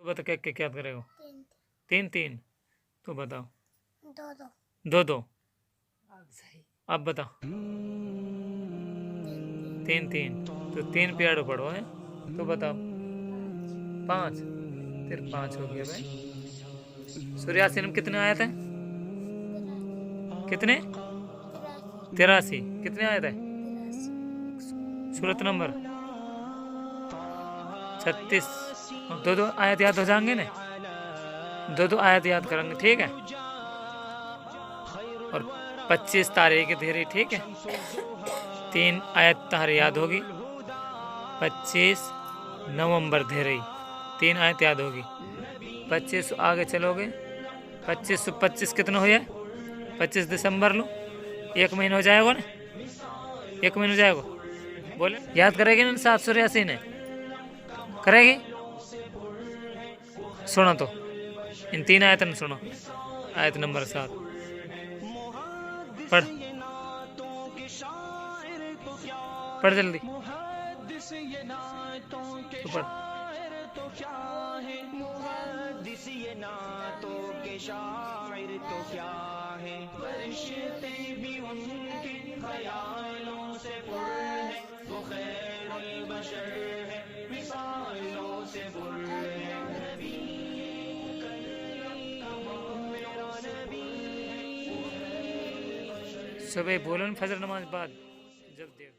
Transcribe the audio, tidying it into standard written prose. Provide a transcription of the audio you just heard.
बता क्या क्या क्या करेगा? तीन तीन। तो बताओ। दो दो। दो दो। अब बता। तीन तीन। तो तीन पेड़ पढ़ो है। तो बताओ। पाँच। फिर पाँच हो गया भाई। सूर्यासी में कितने आए थे? कितने? 83। कितने आए थे? सूरत नंबर 36। अब दो दो आयत याद हो जाएंगे ना? दो दो आयत याद करेंगे, ठीक है? और 25 तारीख धीरे, ठीक है? 3 आयत तारी याद होगी। 25 नवंबर धीरे 3 आयत याद होगी। 25 आगे चलोगे। 25 कितना हो जाए? 25 दिसंबर लो। 1 महीना हो जाएगा ना? 1 महीना हो जाएगा। बोले याद करेगी ना? 783 ने करेगी। सुनो तो इन 3 आयत ने सुनो। आयत नंबर 7 पढ़। पढ़ जल्दी। तो पढ़। सुबह बोलो ना फजर नमाज बाद जब देख